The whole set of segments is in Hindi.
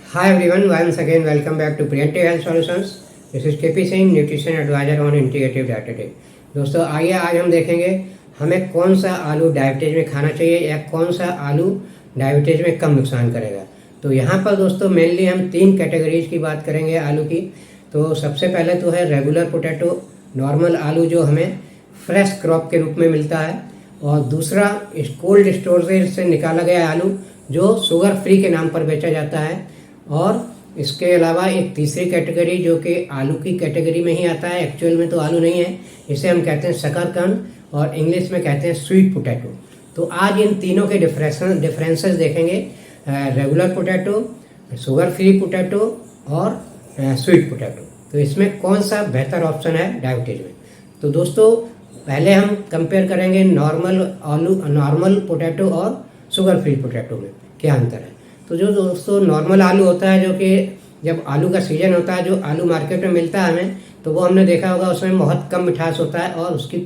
Hi everyone, once again welcome back to Preventive Health Solutions. This is KP Singh, Nutrition Advisor on Integrative Dietetics. दोस्तों आइए आज हम देखेंगे हमें कौन सा आलू डायबिटीज में खाना चाहिए या कौन सा आलू डायबिटीज में कम नुकसान करेगा। तो यहाँ पर दोस्तों मेनली हम तीन कैटेगरीज की बात करेंगे आलू की। तो सबसे पहले तो है रेगुलर पोटैटो, नॉर्मल आलू जो हमें फ्रेश क्रॉप के रूप में मिलता है, और दूसरा कोल्ड स्टोरेज से निकाला गया आलू जो शुगर फ्री के नाम पर बेचा जाता है, और इसके अलावा एक तीसरी कैटेगरी जो कि आलू की कैटेगरी में ही आता है, एक्चुअल में तो आलू नहीं है, इसे हम कहते हैं शकरकंद और इंग्लिश में कहते हैं स्वीट पोटैटो। तो आज इन तीनों के डिफरेंसेस देखेंगे, regular potato, sugar free potato और स्वीट पोटैटो। तो इसमें कौन सा बेहतर ऑप्शन है डायबिटीज में। तो दोस्तों पहले हम कंपेयर करेंगे नॉर्मल पोटैटो और शुगर फ्री पोटैटो में क्या अंतर है। तो जो दोस्तों नॉर्मल आलू होता है, जो कि जब आलू का सीजन होता है, जो आलू मार्केट में मिलता है हमें, तो वो हमने देखा होगा उसमें बहुत कम मिठास होता है और उसकी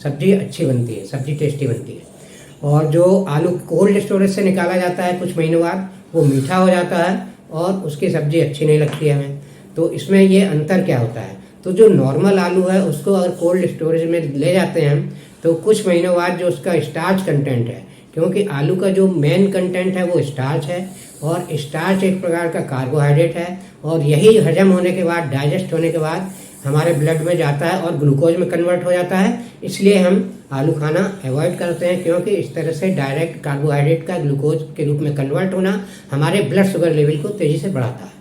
सब्जी अच्छी बनती है, सब्जी टेस्टी बनती है। और जो आलू कोल्ड स्टोरेज से निकाला जाता है कुछ महीनों बाद, वो मीठा हो जाता है और उसकी सब्जी अच्छी नहीं लगती है हमें। तो इसमें ये अंतर क्या होता है। तो जो नॉर्मल आलू है उसको अगर कोल्ड स्टोरेज में ले जाते हैं हम, तो कुछ महीनों बाद जो उसका स्टार्च कंटेंट है, क्योंकि आलू का जो मेन कंटेंट है वो स्टार्च है, और स्टार्च एक प्रकार का कार्बोहाइड्रेट है, और यही हजम होने के बाद, डाइजेस्ट होने के बाद हमारे ब्लड में जाता है और ग्लूकोज में कन्वर्ट हो जाता है। इसलिए हम आलू खाना अवॉइड करते हैं, क्योंकि इस तरह से डायरेक्ट कार्बोहाइड्रेट का ग्लूकोज के रूप में कन्वर्ट होना हमारे ब्लड शुगर लेवल को तेज़ी से बढ़ाता है।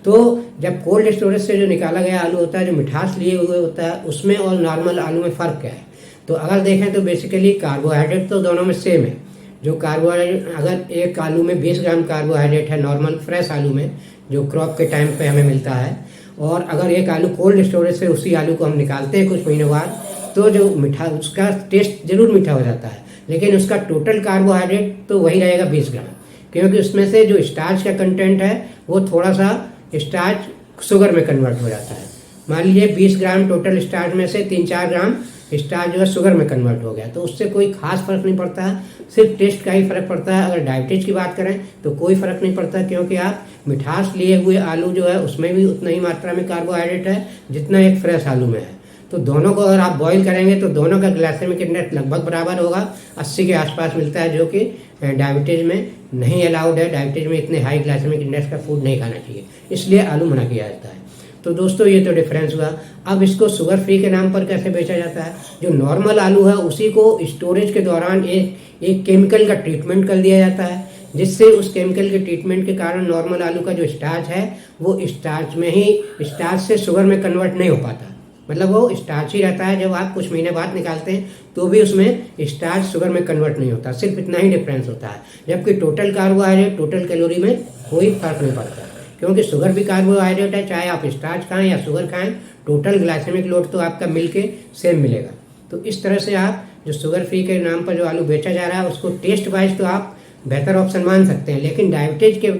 तो जब कोल्ड स्टोरेज से जो निकाला गया आलू होता है, जो मिठास लिए हुए होता है, उसमें और नॉर्मल आलू में फ़र्क क्या है। तो अगर देखें तो बेसिकली कार्बोहाइड्रेट तो दोनों में सेम है। जो कार्बोहाइड्रेट, अगर एक आलू में 20 ग्राम कार्बोहाइड्रेट है नॉर्मल फ्रेश आलू में, जो क्रॉप के टाइम पे हमें मिलता है, और अगर एक आलू कोल्ड स्टोरेज से उसी आलू को हम निकालते हैं कुछ महीनों बाद, तो जो मीठा, उसका टेस्ट जरूर मीठा हो जाता है, लेकिन उसका टोटल कार्बोहाइड्रेट तो वही रहेगा 20 ग्राम, क्योंकि उसमें से जो स्टार्च का कंटेंट है वो थोड़ा सा स्टार्च शुगर में कन्वर्ट हो जाता है। मान लीजिए 20 ग्राम टोटल स्टार्च में से 3-4 ग्राम स्टार्च जो है शुगर में कन्वर्ट हो गया, तो उससे कोई खास फर्क नहीं पड़ता है, सिर्फ टेस्ट का ही फर्क पड़ता है। अगर डायबिटीज की बात करें तो कोई फर्क नहीं पड़ता, क्योंकि आप मिठास लिए हुए आलू जो है उसमें भी उतना ही मात्रा में कार्बोहाइड्रेट है जितना एक फ्रेश आलू में है। तो दोनों को अगर आप बॉईल करेंगे तो दोनों का ग्लाइसेमिक इंडेक्स लगभग बराबर होगा, 80 के आसपास मिलता है, जो कि डायबिटीज में नहीं अलाउड है। डायबिटीज में इतने हाई ग्लाइसेमिक इंडेक्स का फूड नहीं खाना चाहिए, इसलिए आलू मना किया जाता है। तो दोस्तों ये तो डिफरेंस हुआ। अब इसको शुगर फ्री के नाम पर कैसे बेचा जाता है। जो नॉर्मल आलू है उसी को स्टोरेज के दौरान एक केमिकल का ट्रीटमेंट कर दिया जाता है, जिससे उस केमिकल के ट्रीटमेंट के कारण नॉर्मल आलू का जो स्टार्च है वो स्टार्च में ही, स्टार्च से शुगर में कन्वर्ट नहीं हो पाता, मतलब वो स्टार्च ही रहता है। जब आप कुछ महीने बाद निकालते हैं तो भी उसमें स्टार्च शुगर में कन्वर्ट नहीं होता, सिर्फ इतना ही डिफरेंस होता है। जबकि टोटल कार्बोहाइड्रेट, टोटल कैलोरी में कोई फर्क नहीं पड़ता, क्योंकि शुगर भी कार्बोहाइड्रेट है, चाहे आप स्टार्च खाएं या शुगर खाएं, टोटल ग्लाइसेमिक लोड तो आपका मिलके सेम मिलेगा। तो इस तरह से आप जो शुगर फ्री के नाम पर जो आलू बेचा जा रहा है उसको टेस्ट वाइज तो आप बेहतर ऑप्शन मान सकते हैं, लेकिन डायबिटीज के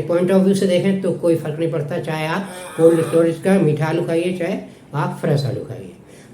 पॉइंट ऑफ व्यू से देखें तो कोई फर्क नहीं पड़ता, चाहे आप कोल्ड स्टोरेज का मीठा आलू खाइए, चाहे आप फ्रेश आलू खाइए।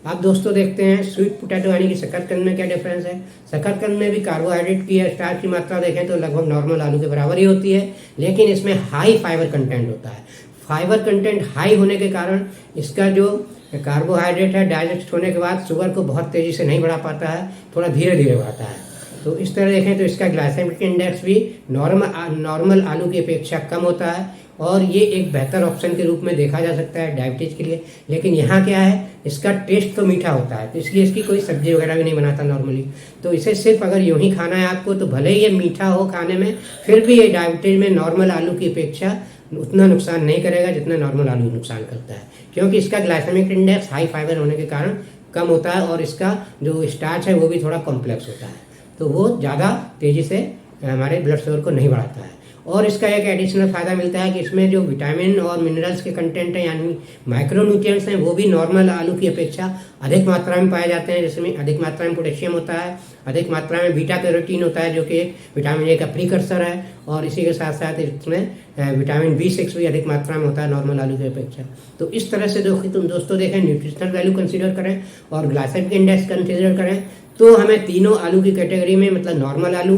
आप दोस्तों देखते हैं स्वीट पोटैटो यानी कि शकरकंद में क्या डिफरेंस है। शकरकंद में भी कार्बोहाइड्रेट की स्टार्च की मात्रा देखें तो लगभग नॉर्मल आलू के बराबर ही होती है, लेकिन इसमें हाई फाइबर कंटेंट होता है। फाइबर कंटेंट हाई होने के कारण इसका जो कार्बोहाइड्रेट है डाइजेस्ट होने के बाद शुगर को बहुत तेज़ी से नहीं बढ़ा पाता है, थोड़ा धीरे धीरे बढ़ाता है। तो इस तरह देखें तो इसका ग्लाइसेमिक इंडेक्स भी नॉर्मल आलू की अपेक्षा कम होता है, और ये एक बेहतर ऑप्शन के रूप में देखा जा सकता है डायबिटीज के लिए। लेकिन यहाँ क्या है, इसका टेस्ट तो मीठा होता है, तो इसलिए इसकी कोई सब्जी वगैरह भी नहीं बनाता नॉर्मली। तो इसे सिर्फ अगर यूं ही खाना है आपको, तो भले ही ये मीठा हो खाने में, फिर भी ये डायबिटीज में नॉर्मल आलू की अपेक्षा उतना नुकसान नहीं करेगा जितना नॉर्मल आलू नुकसान करता है, क्योंकि इसका ग्लाइसेमिक इंडेक्स हाई फाइबर होने के कारण कम होता है, और इसका जो स्टार्च है वो भी थोड़ा कॉम्प्लेक्स होता है, तो वो ज़्यादा तेज़ी से हमारे ब्लड शुगर को नहीं बढ़ाता है। और इसका एक एडिशनल फ़ायदा मिलता है कि इसमें जो विटामिन और मिनरल्स के कंटेंट हैं, यानी माइक्रोन्यूट्रिएंट्स हैं, वो भी नॉर्मल आलू की अपेक्षा अधिक मात्रा में पाए जाते हैं। जिसमें अधिक मात्रा में पोटेशियम होता है, अधिक मात्रा में बीटा कैरोटीन होता है, जो कि विटामिन ए का प्रीकर्सर है, और इसी के साथ साथ इसमें विटामिन B6 भी अधिक मात्रा में होता है नॉर्मल आलू की अपेक्षा। तो इस तरह से तुम दोस्तों देखें, न्यूट्रिशनल वैल्यू कंसिडर करें और ग्लाइसेमिक इंडेक्स कंसिडर करें, तो हमें तीनों आलू की कैटेगरी में, मतलब नॉर्मल आलू,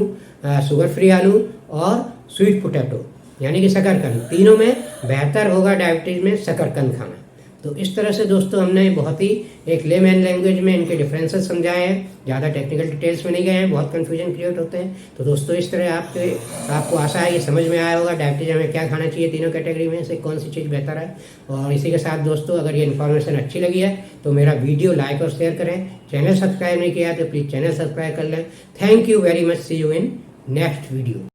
शुगर फ्री आलू और स्वीट पोटैटो, यानी कि शकरकंद, तीनों में बेहतर होगा डायबिटीज़ में शकरकंद खाना। तो इस तरह से दोस्तों हमने बहुत ही एक लेमैन लैंग्वेज में इनके डिफरेंसेस समझाए हैं, ज़्यादा टेक्निकल डिटेल्स में नहीं गए हैं, बहुत कन्फ्यूजन क्रिएट होते हैं। तो दोस्तों इस तरह आपको आशा है ये समझ में आया होगा डायबिटीज में क्या खाना चाहिए, तीनों कैटेगरी में से कौन सी चीज़ बेहतर है। और इसी के साथ दोस्तों अगर ये इन्फॉर्मेशन अच्छी लगी है तो मेरा वीडियो लाइक और शेयर करें। चैनल सब्सक्राइब नहीं किया तो प्लीज़ चैनल सब्सक्राइब कर लें। Thank you very much, see you in next video.